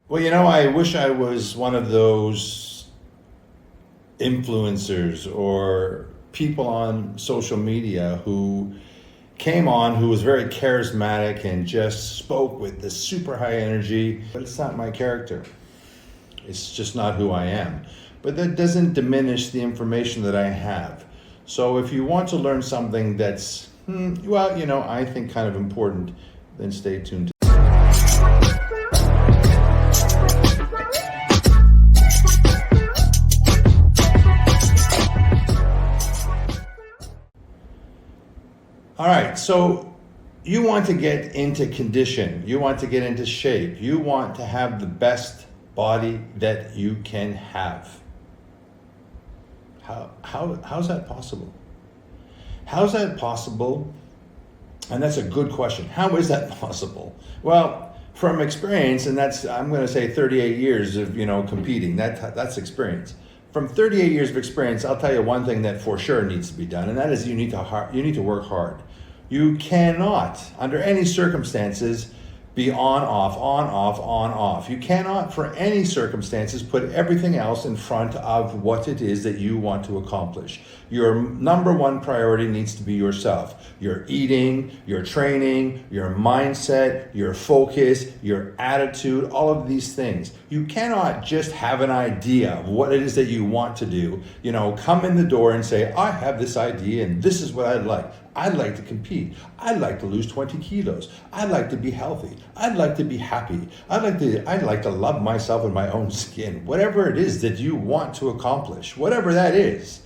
Well, I wish I was one of those influencers or people on social media who came on, who was very charismatic and just spoke with this super high energy, but it's not my character. It's just not who I am. But that doesn't diminish the information that I have. So if you want to learn something that's, I think kind of important, then stay tuned. All right, so you want to get into condition, you want to get into shape, you want to have the best body that you can have. How's that possible? How's that possible? And that's a good question. How is that possible? Well, from experience, and I'm going to say 38 years of competing. That's experience. From 38 years of experience, I'll tell you one thing that for sure needs to be done, and that is you need to work hard. You cannot, under any circumstances, be on, off, on, off, on, off. You cannot, for any circumstances, put everything else in front of what it is that you want to accomplish. Your number one priority needs to be yourself. Your eating, your training, your mindset, your focus, your attitude, all of these things. You cannot just have an idea of what it is that you want to do, come in the door and say, I have this idea and this is what I'd like. I'd like to compete. I'd like to lose 20 kilos. I'd like to be healthy. I'd like to be happy. I'd like to love myself in my own skin. Whatever it is that you want to accomplish, whatever that is.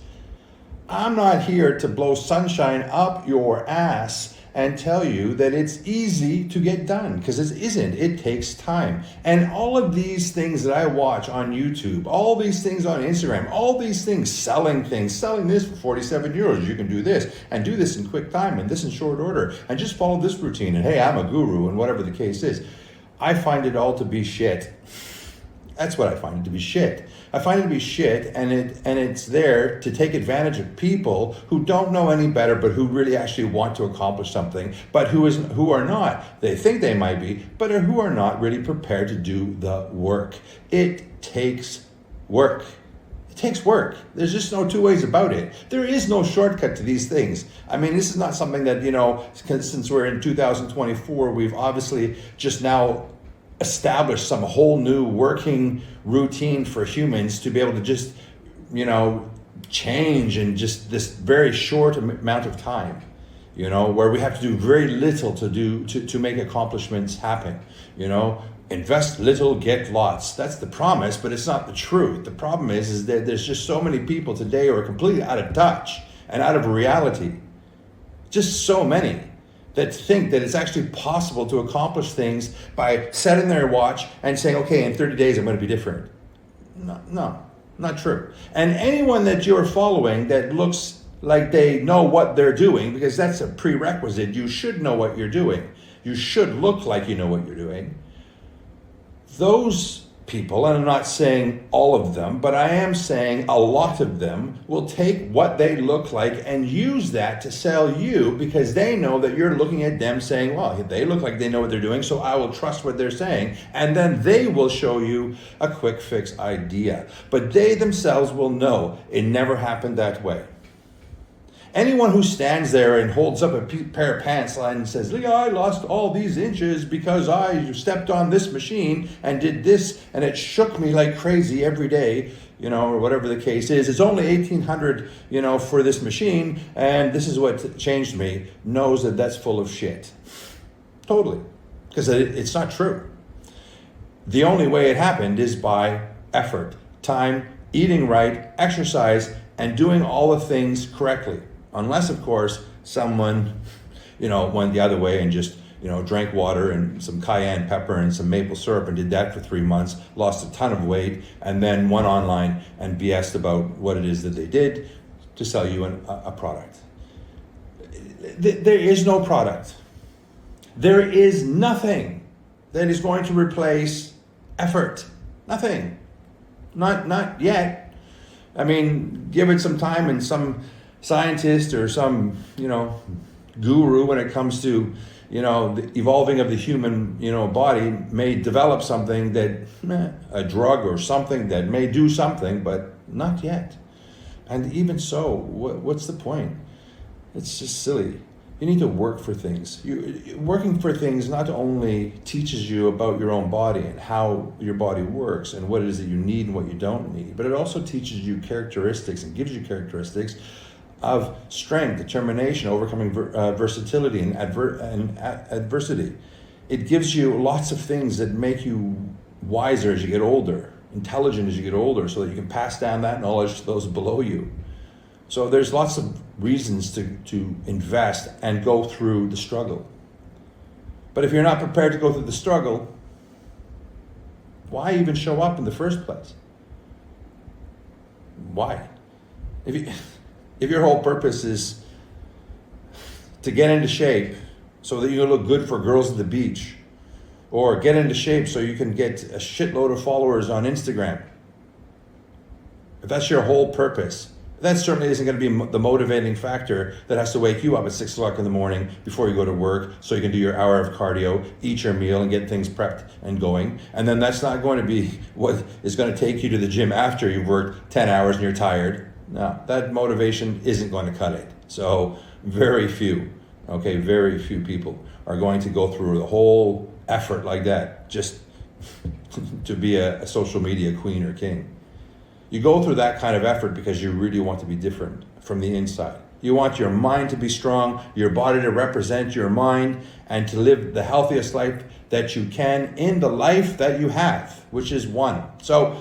I'm not here to blow sunshine up your ass and tell you that it's easy to get done, because it isn't. It takes time. And all of these things that I watch on YouTube, all these things on Instagram, all these things, selling this for 47 euros, you can do this and do this in quick time and this in short order and just follow this routine and hey, I'm a guru and whatever the case is. I find it all to be shit. That's what I find it to be, shit. I find it to be shit, and it's there to take advantage of people who don't know any better, but who really actually want to accomplish something, but who are not. They think they might be, but who are not really prepared to do the work. It takes work. It takes work. There's just no two ways about it. There is no shortcut to these things. I mean, this is not something that, since we're in 2024, we've obviously just now establish some whole new working routine for humans to be able to just, change in just this very short amount of time, where we have to do very little to make accomplishments happen, invest little, get lots. That's the promise, but it's not the truth. The problem is that there's just so many people today who are completely out of touch and out of reality. Just so many that think that it's actually possible to accomplish things by setting their watch and saying, okay, in 30 days I'm going to be different. No, not true. And anyone that you're following that looks like they know what they're doing, because that's a prerequisite, you should know what you're doing. You should look like you know what you're doing. Those people, and I'm not saying all of them, but I am saying a lot of them will take what they look like and use that to sell you, because they know that you're looking at them saying, well, they look like they know what they're doing, so I will trust what they're saying. And then they will show you a quick fix idea. But they themselves will know it never happened that way. Anyone who stands there and holds up a pair of pants and says, I lost all these inches because I stepped on this machine and did this and it shook me like crazy every day, or whatever the case is. It's only 1,800, for this machine and this is what changed me, knows that that's full of shit. Totally. Because it's not true. The only way it happened is by effort, time, eating right, exercise, and doing all the things correctly. Unless, of course, someone, went the other way and just, drank water and some cayenne pepper and some maple syrup and did that for 3 months, lost a ton of weight, and then went online and BS'd about what it is that they did to sell you a product. There is no product. There is nothing that is going to replace effort. Nothing. Not yet. I mean, give it some time and some scientist or some, guru when it comes to, the evolving of the human, body may develop something that, a drug or something that may do something, but not yet. And even so, what's the point? It's just silly. You need to work for things. Working for things not only teaches you about your own body and how your body works and what it is that you need and what you don't need, but it also teaches you characteristics and gives you characteristics of strength, determination, overcoming versatility and adversity. It gives you lots of things that make you wiser as you get older, intelligent as you get older, so that you can pass down that knowledge to those below you. So there's lots of reasons to invest and go through the struggle. But if you're not prepared to go through the struggle, why even show up in the first place? Why? If your whole purpose is to get into shape so that you look good for girls at the beach, or get into shape so you can get a shitload of followers on Instagram, if that's your whole purpose, that certainly isn't going to be the motivating factor that has to wake you up at 6 o'clock in the morning before you go to work so you can do your hour of cardio, eat your meal, and get things prepped and going. And then that's not going to be what is going to take you to the gym after you've worked 10 hours and you're tired. No, that motivation isn't going to cut it. So very few people are going to go through the whole effort like that just to be a social media queen or king. You go through that kind of effort because you really want to be different from the inside. You want your mind to be strong, your body to represent your mind, and to live the healthiest life that you can in the life that you have, which is one. So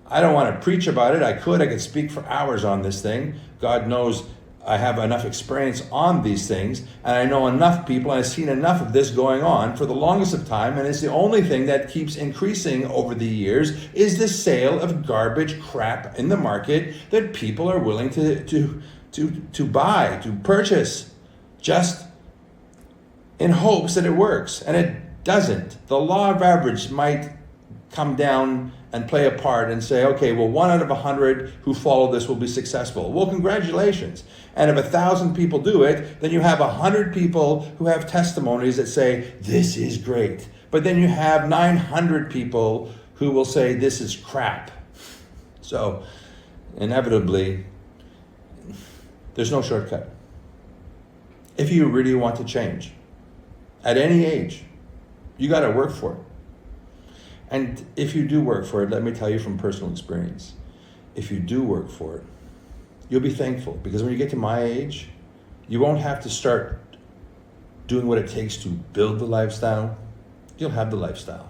I don't want to preach about it. I could speak for hours on this thing. God knows I have enough experience on these things, and I know enough people, and I've seen enough of this going on for the longest of time, and it's the only thing that keeps increasing over the years is the sale of garbage crap in the market that people are willing to buy, to purchase, just in hopes that it works, and it doesn't. The law of average might come down and play a part and say, okay, well, 1 out of 100 who follow this will be successful. Well, congratulations. And if 1,000 people do it, then you have 100 people who have testimonies that say, this is great. But then you have 900 people who will say, this is crap. So inevitably, there's no shortcut. If you really want to change, at any age, you got to work for it. And if you do work for it, let me tell you from personal experience, if you do work for it, you'll be thankful, because when you get to my age, you won't have to start doing what it takes to build the lifestyle. You'll have the lifestyle.